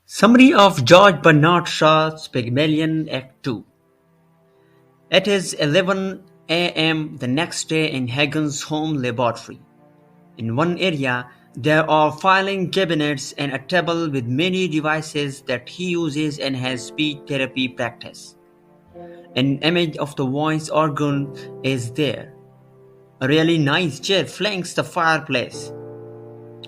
Summary of George Bernard Shaw's Pygmalion Act Two. It is 11 a.m. the next day in Higgins' home laboratory. In one area, there are filing cabinets and a table with many devices that he uses in his speech therapy practice. An image of the voice organ is there. A really nice chair flanks the fireplace.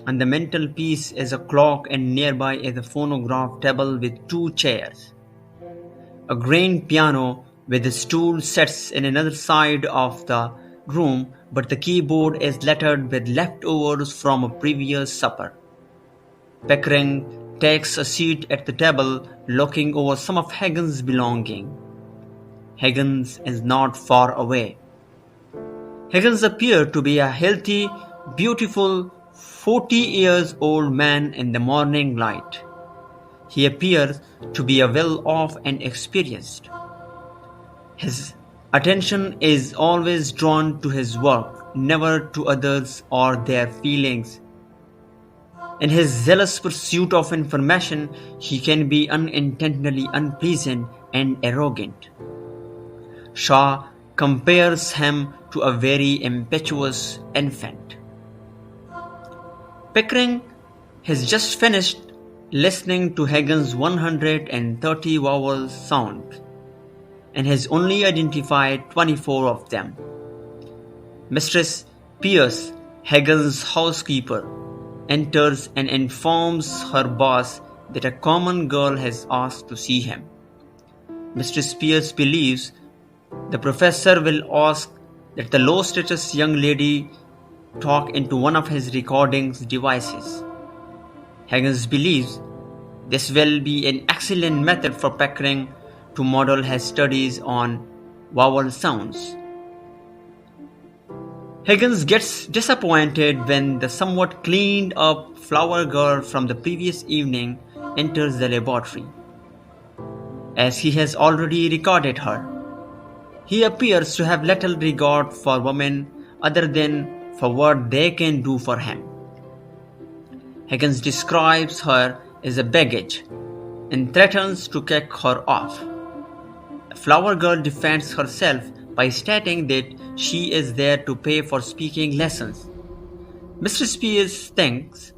On the mantelpiece is a clock and nearby is a phonograph table with two chairs. A grand piano with a stool sits in another side of the room, but the keyboard is littered with leftovers from a previous supper. Pickering takes a seat at the table, looking over some of Higgins' belongings. Higgins is not far away. Higgins appeared to be a healthy, beautiful, 40-year-old man in the morning light. He appears to be well-off and experienced. His attention is always drawn to his work, never to others or their feelings. In his zealous pursuit of information, he can be unintentionally unpleasant and arrogant. Shaw compares him to a very impetuous infant. Pickering has just finished listening to Higgins' 130 vowel sounds and has only identified 24 of them. Mistress Pierce, Higgins' housekeeper, enters and informs her boss that a common girl has asked to see him. Mistress Pierce believes the professor will ask that the low-status young lady talk into one of his recording devices. Higgins believes this will be an excellent method for Pickering to model his studies on vowel sounds. Higgins gets disappointed when the somewhat cleaned up flower girl from the previous evening enters the laboratory, as he has already recorded her. He appears to have little regard for women other than for what they can do for him. Higgins describes her as a baggage and threatens to kick her off. The flower girl defends herself by stating that she is there to pay for speaking lessons. Mr. Spears thinks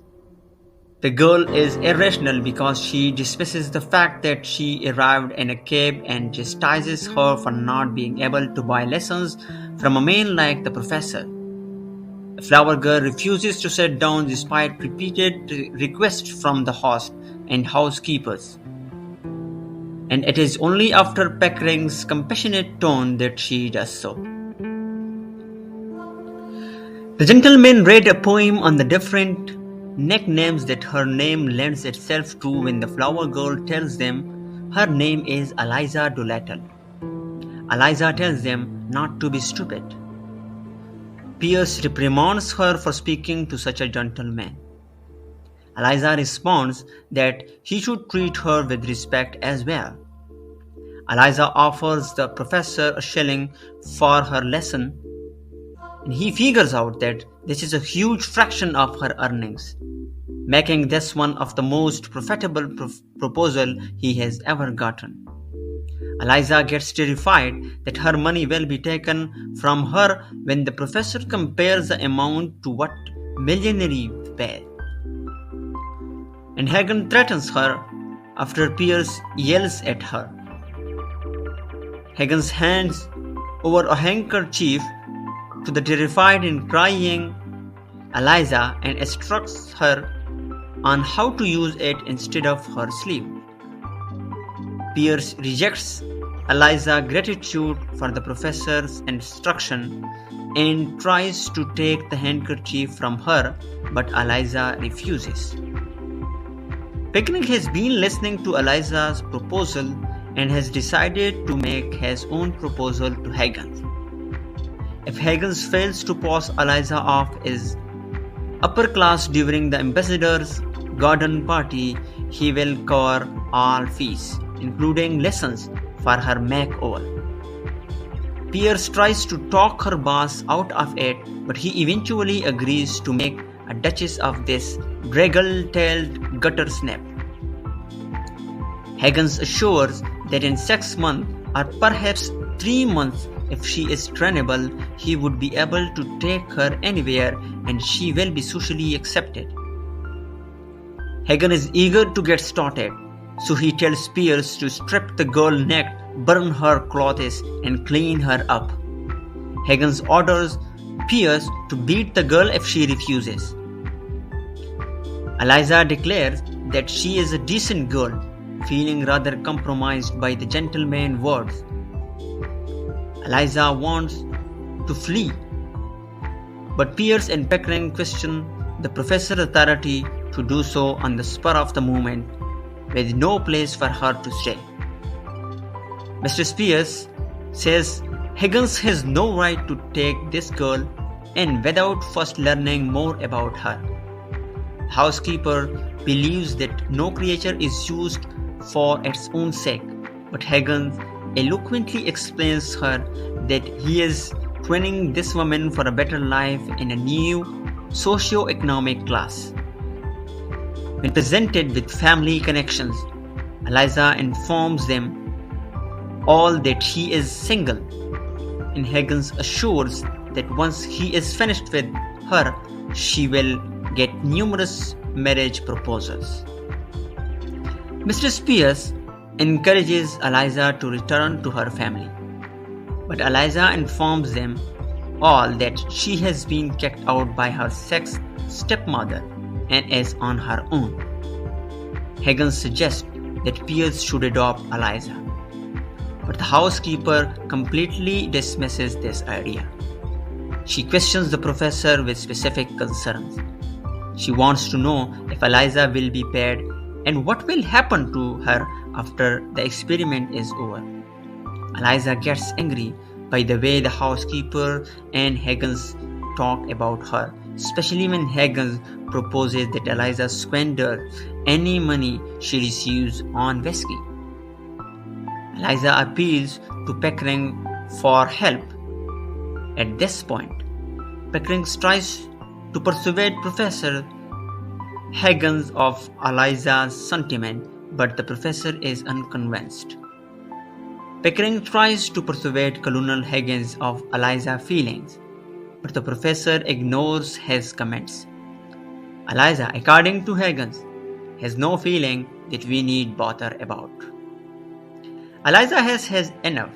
the girl is irrational because she dismisses the fact that she arrived in a cab and chastises her for not being able to buy lessons from a man like the professor. The flower girl refuses to sit down despite repeated requests from the host and housekeepers. And it is only after Pickering's compassionate tone that she does so. The gentleman read a poem on the different nicknames that her name lends itself to when the flower girl tells them her name is Eliza Doolittle. Eliza tells them not to be stupid. Pierce reprimands her for speaking to such a gentleman. Eliza responds that he should treat her with respect as well. Eliza offers the professor a shilling for her lesson, and he figures out that this is a huge fraction of her earnings, making this one of the most profitable proposal he has ever gotten. Eliza gets terrified that her money will be taken from her when the professor compares the amount to what millionaires pay. And Higgins threatens her after Pierce yells at her. Higgins hands over a handkerchief to the terrified and crying Eliza and instructs her on how to use it instead of her sleeve. Pierce rejects Eliza's gratitude for the professor's instruction and tries to take the handkerchief from her, but Eliza refuses. Pickering has been listening to Eliza's proposal and has decided to make his own proposal to Higgins. If Higgins fails to pass Eliza off as upper class during the ambassador's garden party, he will cover all fees, including lessons for her makeover. Pierce tries to talk her boss out of it, but he eventually agrees to make a duchess of this draggle-tailed gutter snake. Higgins assures that in 6 months or perhaps 3 months, if she is trainable, he would be able to take her anywhere and she will be socially accepted. Higgins is eager to get started, so he tells Pierce to strip the girl naked, burn her clothes, and clean her up. Higgins orders Pierce to beat the girl if she refuses. Eliza declares that she is a decent girl, feeling rather compromised by the gentleman's words. Eliza wants to flee, but Pierce and Pickering question the professor's authority to do so on the spur of the moment, with no place for her to stay. Mr. Pierce says Higgins has no right to take this girl in without first learning more about her. The housekeeper believes that no creature is used for its own sake, but Higgins eloquently explains her that he is training this woman for a better life in a new socio-economic class. When presented with family connections, Eliza informs them all that he is single, and Higgins assures that once he is finished with her, she will get numerous marriage proposals. Mr. Pierce encourages Eliza to return to her family, but Eliza informs them all that she has been kicked out by her sex stepmother and is on her own. Higgins suggests that Pierce should adopt Eliza, but the housekeeper completely dismisses this idea. She questions the professor with specific concerns. She wants to know if Eliza will be paid and what will happen to her after the experiment is over. Eliza gets angry by the way the housekeeper and Higgins talk about her, especially when Higgins proposes that Eliza squander any money she receives on whiskey. Eliza appeals to Pickering for help. At this point, Pickering tries to persuade Professor Higgins of Eliza's sentiment, but the professor is unconvinced. Pickering tries to persuade Colonel Higgins of Eliza's feelings, but the professor ignores his comments. Eliza, according to Higgins, has no feeling that we need bother about. Eliza has enough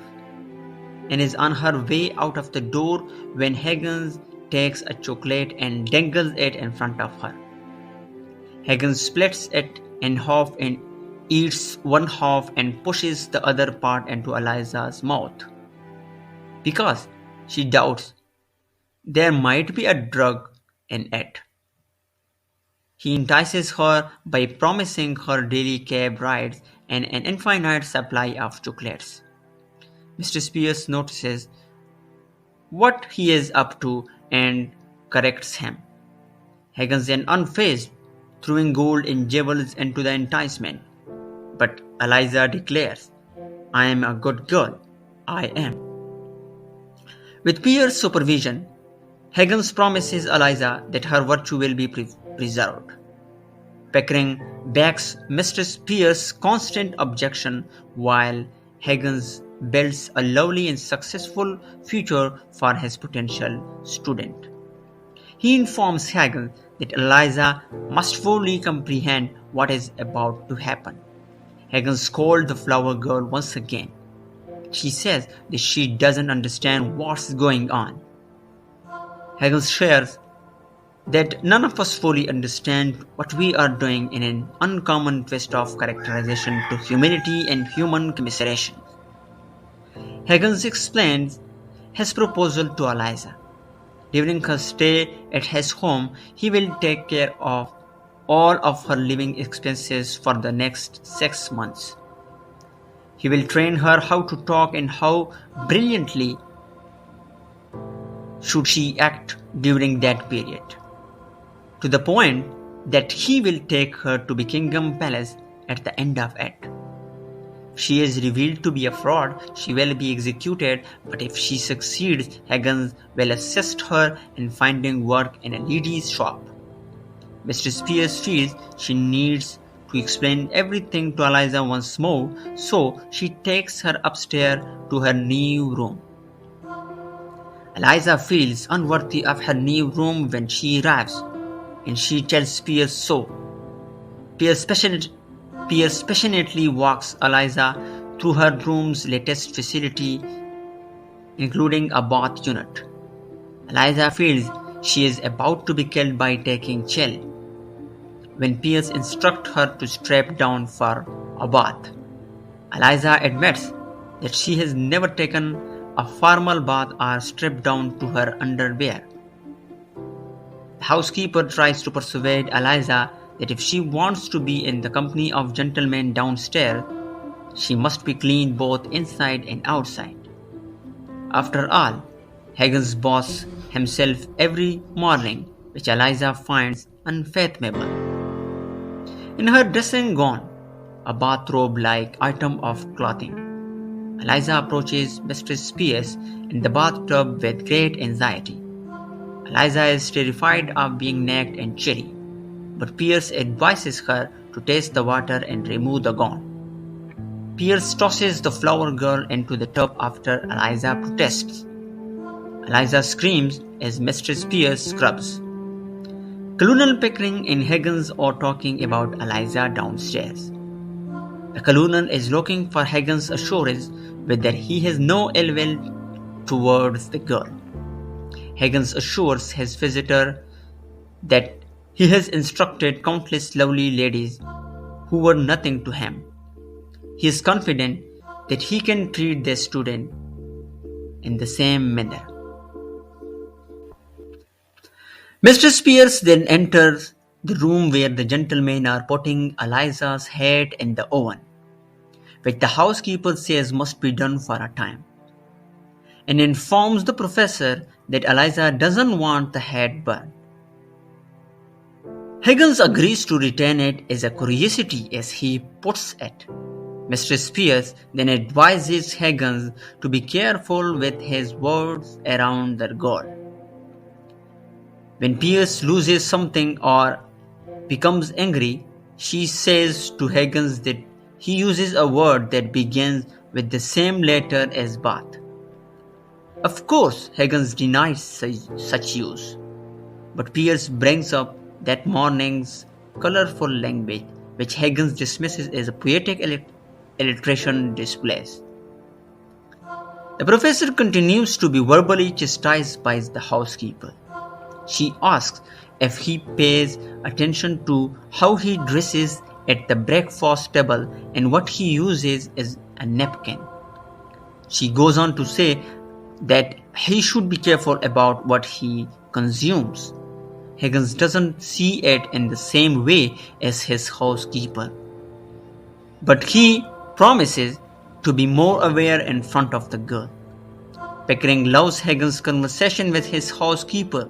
and is on her way out of the door when Higgins takes a chocolate and dangles it in front of her. Higgins splits it in half and eats one half and pushes the other part into Eliza's mouth, because she doubts there might be a drug in it. He entices her by promising her daily cab rides and an infinite supply of chocolates. Mr. Pierce notices what he is up to and corrects him. Higgins is unfazed, throwing gold and jewels into the enticement. But Eliza declares, "I am a good girl. I am." With Pierce's supervision, Higgins promises Eliza that her virtue will be preserved. Pickering backs Mr. Pierce's constant objection while Higgins builds a lovely and successful future for his potential student. He informs Higgins that Eliza must fully comprehend what is about to happen. Higgins scolds the flower girl once again. She says that she doesn't understand what's going on. Higgins shares that none of us fully understand what we are doing in an uncommon twist of characterization to humility and human commiseration. Higgins explains his proposal to Eliza. During her stay at his home, he will take care of all of her living expenses for the next 6 months. He will train her how to talk and how brilliantly should she act during that period, to the point that he will take her to Buckingham Palace at the end of it. If she is revealed to be a fraud, she will be executed, but if she succeeds, Higgins will assist her in finding work in a lady's shop. Mr. Pierce feels she needs to explain everything to Eliza once more, so she takes her upstairs to her new room. Eliza feels unworthy of her new room when she arrives, and she tells Pierce so. Pierce passionately walks Eliza through her room's latest facility, including a bath unit. Eliza feels she is about to be killed by taking chill when Pierce instructs her to strap down for a bath. Eliza admits that she has never taken a formal bath or stripped down to her underwear. The housekeeper tries to persuade Eliza that if she wants to be in the company of gentlemen downstairs, she must be clean both inside and outside. After all, Higgins bathes himself every morning, which Eliza finds unfathomable. In her dressing gown, a bathrobe-like item of clothing, Eliza approaches Mistress Pierce in the bathtub with great anxiety. Eliza is terrified of being naked and chilly, but Pierce advises her to taste the water and remove the gown. Pierce tosses the flower girl into the tub after Eliza protests. Eliza screams as Mistress Pierce scrubs. Colonel Pickering and Higgins are talking about Eliza downstairs. The colonel is looking for Higgins' assurance that he has no ill will towards the girl. Higgins assures his visitor that he has instructed countless lovely ladies who were nothing to him. He is confident that he can treat their student in the same manner. Mr. Spears then enters the room where the gentlemen are putting Eliza's head in the oven, which the housekeeper says must be done for a time, and informs the professor that Eliza doesn't want the head burned. Higgins agrees to retain it as a curiosity, as he puts it. Mr. Spears then advises Higgins to be careful with his words around the girl. When Pierce loses something or becomes angry, she says to Higgins that he uses a word that begins with the same letter as bath. Of course, Higgins denies such use, but Pierce brings up that morning's colorful language, which Higgins dismisses as a poetic alliteration displays. The professor continues to be verbally chastised by the housekeeper. She asks if he pays attention to how he dresses at the breakfast table and what he uses as a napkin. She goes on to say that he should be careful about what he consumes. Higgins doesn't see it in the same way as his housekeeper, but he promises to be more aware in front of the girl. Pickering loves Higgins' conversation with his housekeeper.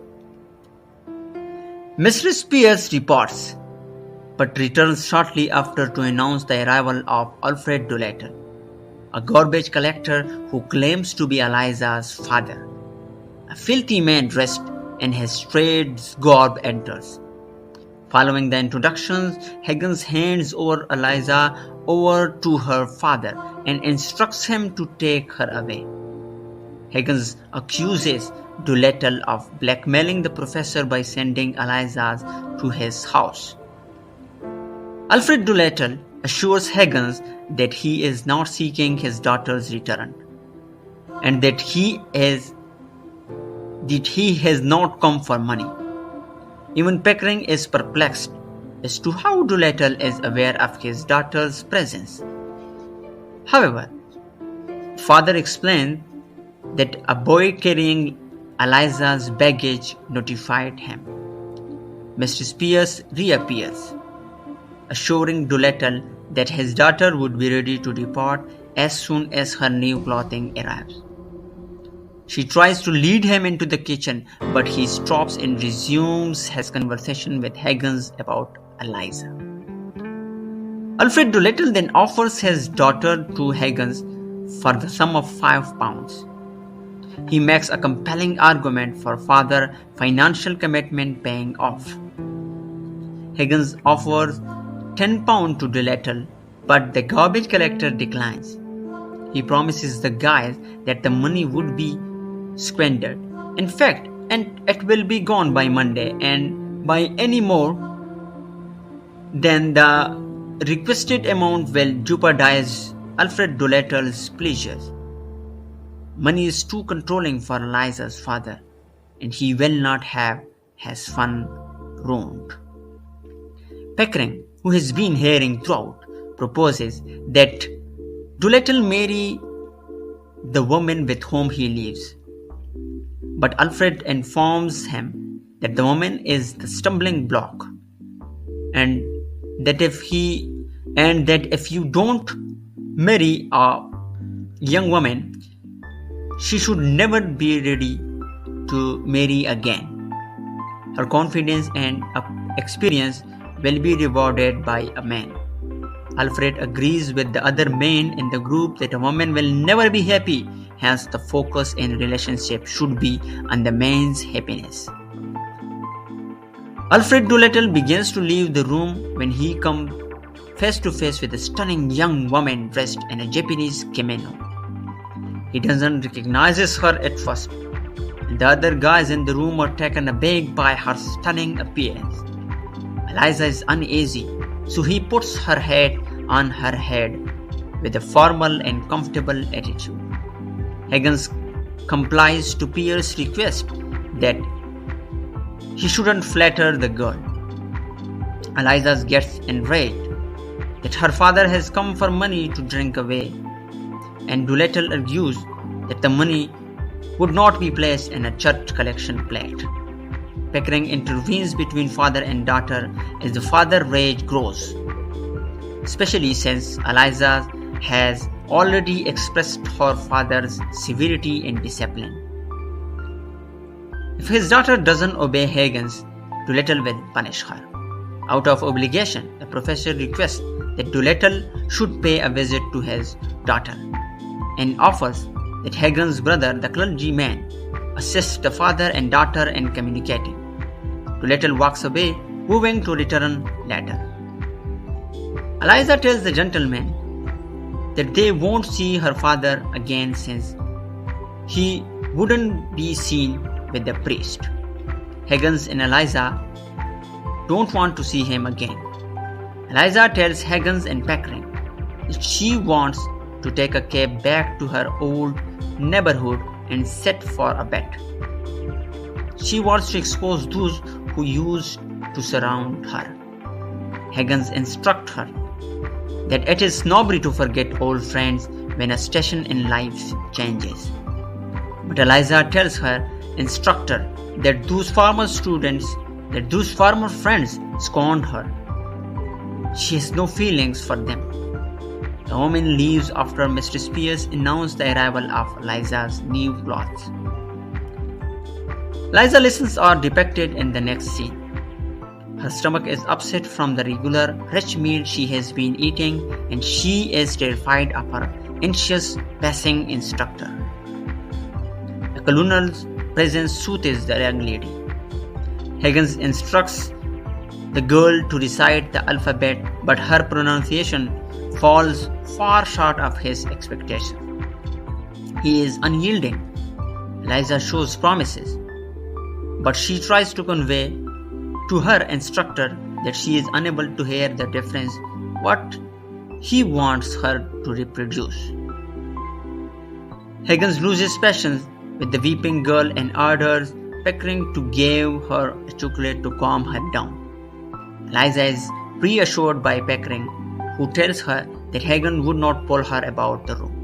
Mr. Spears reports, but returns shortly after to announce the arrival of Alfred Doolittle, a garbage collector who claims to be Eliza's father. A filthy man dressed in his trade's garb enters. Following the introductions, Higgins hands over Eliza over to her father and instructs him to take her away. Higgins accuses Doolittle of blackmailing the professor by sending Eliza to his house. Alfred Doolittle assures Higgins that he is not seeking his daughter's return, and that he has not come for money. Even Pickering is perplexed as to how Doolittle is aware of his daughter's presence. However, father explains that a boy carrying Eliza's baggage notified him. Mr. Spears reappears, assuring Doolittle that his daughter would be ready to depart as soon as her new clothing arrives. She tries to lead him into the kitchen, but he stops and resumes his conversation with Higgins about Eliza. Alfred Doolittle then offers his daughter to Higgins for the sum of £5. He makes a compelling argument for father's financial commitment paying off. Higgins offers £10 to Doolittle, but the garbage collector declines. He promises the guys that the money would be squandered. In fact, and it will be gone by Monday, and by any more than the requested amount will jeopardize Alfred Doolittle's pleasures. Money is too controlling for Eliza's father, and he will not have his fun ruined. Pickering, who has been hearing throughout, proposes that Doolittle marry the woman with whom he lives. But Alfred informs him that the woman is the stumbling block, and that if you don't marry a young woman, she should never be ready to marry again. Her confidence and experience will be rewarded by a man. Alfred agrees with the other men in the group that a woman will never be happy, hence the focus in relationship should be on the man's happiness. Alfred Doolittle begins to leave the room when he comes face to face with a stunning young woman dressed in a Japanese kimono. He doesn't recognize her at first, and the other guys in the room are taken aback by her stunning appearance. Eliza is uneasy, so he puts her head on her head with a formal and comfortable attitude. Higgins complies to Pierce's request that he shouldn't flatter the girl. Eliza gets enraged that her father has come for money to drink away, and Doolittle argues that the money would not be placed in a church collection plate. Pickering intervenes between father and daughter as the father rage grows, especially since Eliza has already expressed her father's severity and discipline. If his daughter doesn't obey Higgins, Doolittle will punish her. Out of obligation, the professor requests that Doolittle should pay a visit to his daughter, and offers that Higgins' brother, the clergyman, assists the father and daughter in communicating. Doolittle walks away, vowing to return later. Eliza tells the gentleman that they won't see her father again since he wouldn't be seen with the priest. Higgins and Eliza don't want to see him again. Eliza tells Higgins and Pickering that she wants to take a cab back to her old neighborhood and set for a bet. She wants to expose those who used to surround her. Higgins instructs her that it is snobbery to forget old friends when a station in life changes. But Eliza tells her instructor that those former friends scorned her. She has no feelings for them. The woman leaves after Mistress Pierce announced the arrival of Eliza's new clothes. Eliza listens are depicted in the next scene. Her stomach is upset from the regular rich meal she has been eating, and she is terrified of her anxious passing instructor. The colonel's presence soothes the young lady. Higgins instructs the girl to recite the alphabet, but her pronunciation falls far short of his expectation. He is unyielding. Eliza shows promises, but she tries to convey to her instructor that she is unable to hear the difference what he wants her to reproduce. Higgins loses patience with the weeping girl and orders Pickering to give her a chocolate to calm her down. Eliza is reassured by Pickering, who tells her that Higgins would not pull her about the room.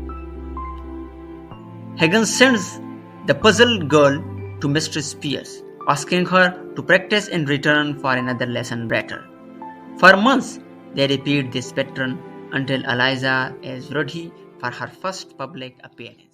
Higgins sends the puzzled girl to Mistress Pierce, asking her to practice in return for another lesson later. For months, they repeat this pattern until Eliza is ready for her first public appearance.